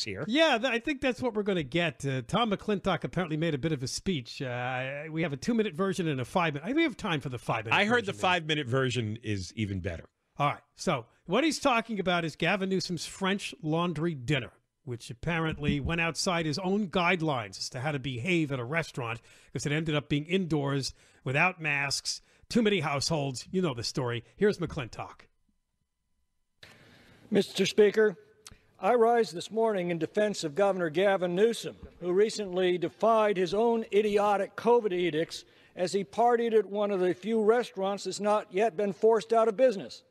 here. Yeah, I think that's what we're going to get. Tom McClintock apparently made a bit of a speech. We have a 2-minute version and a 5-minute. I think we have time for the 5-minute I heard version, the 5-minute version is even better. All right. So what he's talking about is Gavin Newsom's French Laundry dinner, which apparently went outside his own guidelines as to how to behave at a restaurant because it ended up being indoors without masks, too many households. You know the story. Here's McClintock. Mr. Speaker, I rise this morning in defense of Governor Gavin Newsom, who recently defied his own idiotic COVID edicts as he partied at one of the few restaurants that's not yet been forced out of business.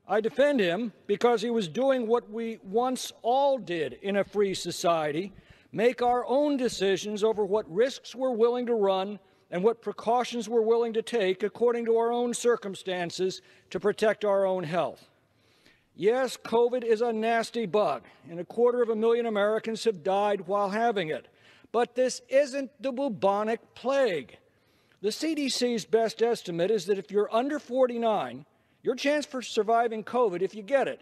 I defend him because he was doing what we once all did in a free society, make our own decisions over what risks we're willing to run and what precautions we're willing to take according to our own circumstances to protect our own health. Yes, COVID is a nasty bug, and 250,000 Americans have died while having it. But this isn't the bubonic plague. The CDC's best estimate is that if you're under 49, your chance for surviving COVID, if you get it,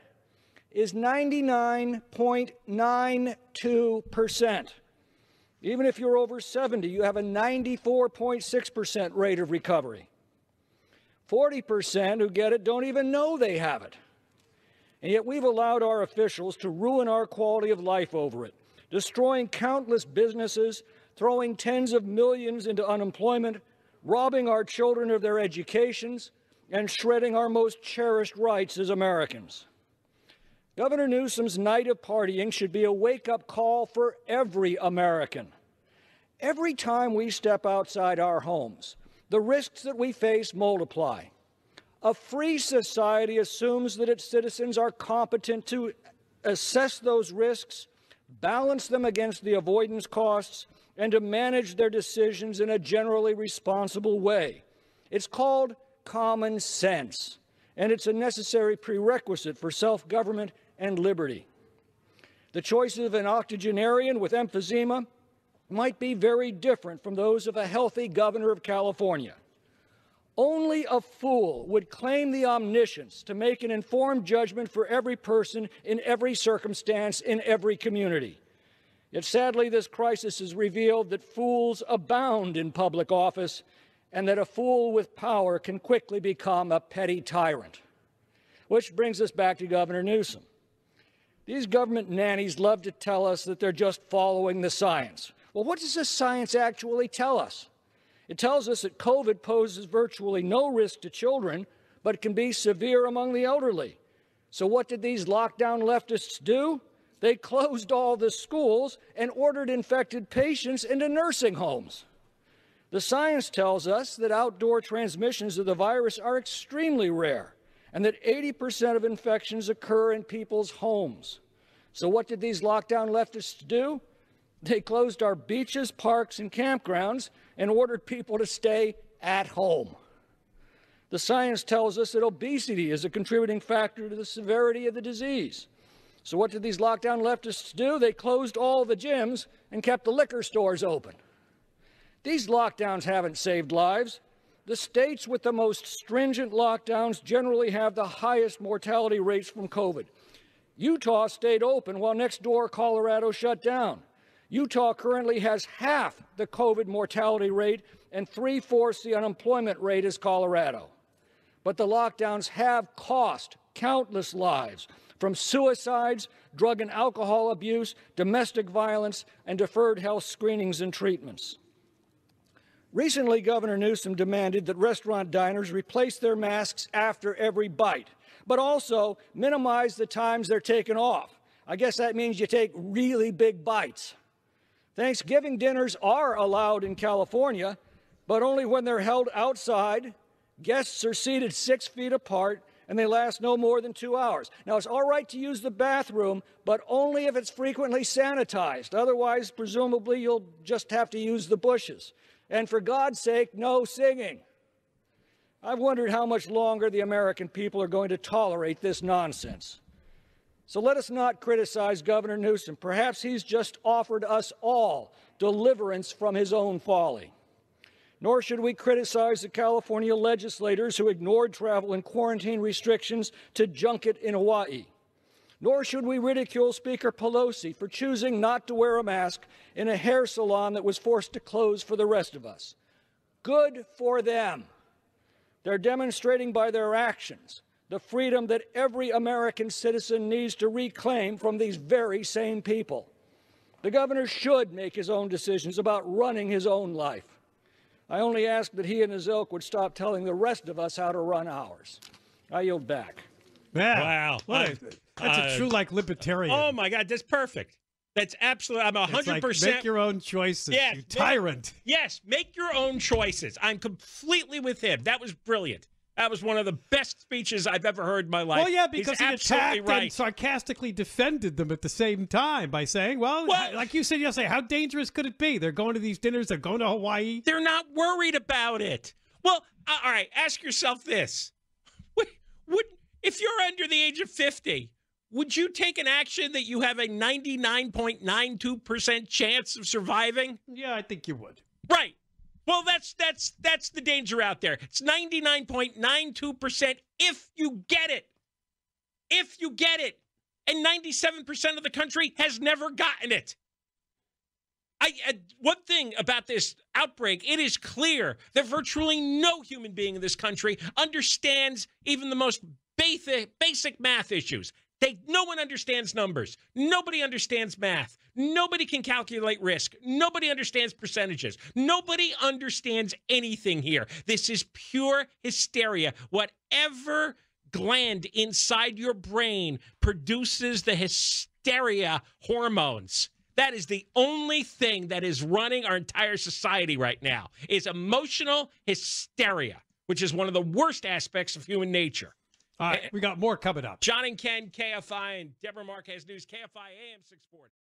is 99.92%. Even if you're over 70, you have a 94.6% rate of recovery. 40% who get it don't even know they have it. And yet we've allowed our officials to ruin our quality of life over it, destroying countless businesses, throwing tens of millions into unemployment, robbing our children of their educations, and shredding our most cherished rights as Americans. Governor Newsom's night of partying should be a wake-up call for every American. Every time we step outside our homes, the risks that we face multiply. A free society assumes that its citizens are competent to assess those risks, balance them against the avoidance costs, and to manage their decisions in a generally responsible way. It's called common sense, and it's a necessary prerequisite for self-government and liberty. The choice of an octogenarian with emphysema might be very different from those of a healthy governor of California. Only a fool would claim the omniscience to make an informed judgment for every person in every circumstance in every community. Yet sadly, this crisis has revealed that fools abound in public office and that a fool with power can quickly become a petty tyrant. Which brings us back to Governor Newsom. These government nannies love to tell us that they're just following the science. Well, what does the science actually tell us? It tells us that COVID poses virtually no risk to children, but it can be severe among the elderly. So what did these lockdown leftists do? They closed all the schools and ordered infected patients into nursing homes. The science tells us that outdoor transmissions of the virus are extremely rare and that 80% of infections occur in people's homes. So what did these lockdown leftists do? They closed our beaches, parks, and campgrounds and ordered people to stay at home. The science tells us that obesity is a contributing factor to the severity of the disease. So what did these lockdown leftists do? They closed all the gyms and kept the liquor stores open. These lockdowns haven't saved lives. The states with the most stringent lockdowns generally have the highest mortality rates from COVID. Utah stayed open while next door Colorado shut down. Utah currently has half the COVID mortality rate and 3/4 the unemployment rate as Colorado. But the lockdowns have cost countless lives, from suicides, drug and alcohol abuse, domestic violence, and deferred health screenings and treatments. Recently, Governor Newsom demanded that restaurant diners replace their masks after every bite, but also minimize the times they're taken off. I guess that means you take really big bites. Thanksgiving dinners are allowed in California, but only when they're held outside. Guests are seated 6 feet apart, and they last no more than 2 hours. Now, it's all right to use the bathroom, but only if it's frequently sanitized. Otherwise, presumably, you'll just have to use the bushes. And for God's sake, no singing. I've wondered how much longer the American people are going to tolerate this nonsense. So let us not criticize Governor Newsom. Perhaps he's just offered us all deliverance from his own folly. Nor should we criticize the California legislators who ignored travel and quarantine restrictions to junket in Hawaii. Nor should we ridicule Speaker Pelosi for choosing not to wear a mask in a hair salon that was forced to close for the rest of us. Good for them. They're demonstrating by their actions the freedom that every American citizen needs to reclaim from these very same people. The governor should make his own decisions about running his own life. I only ask that he and his ilk would stop telling the rest of us how to run ours. I yield back. Yeah. Wow. That's a true, like, libertarian. Oh, my God. That's perfect. That's absolutely, I'm 100%. It's like, make your own choices, Yes, you tyrant. Yes, make your own choices. I'm completely with him. That was brilliant. That was one of the best speeches I've ever heard in my life. Well, yeah, because He's he absolutely attacked right. and sarcastically defended them at the same time by saying, well, like you said yesterday, how dangerous could it be? They're going to these dinners. They're going to Hawaii. They're not worried about it. Well, all right, ask yourself this. If you're under the age of 50, would you take an action that you have a 99.92% chance of surviving? Yeah, I think you would. Right. Well, that's the danger out there. It's 99.92% if you get it. If you get it. And 97% of the country has never gotten it. One thing about this outbreak, it is clear that virtually no human being in this country understands even the most basic math issues. No one understands numbers. Nobody understands math. Nobody can calculate risk. Nobody understands percentages. Nobody understands anything here. This is pure hysteria. Whatever gland inside your brain produces the hysteria hormones. That is the only thing that is running our entire society right now, is emotional hysteria, which is one of the worst aspects of human nature. All right, we got more coming up. John and Ken, KFI, and Deborah Marquez News, KFI AM 640.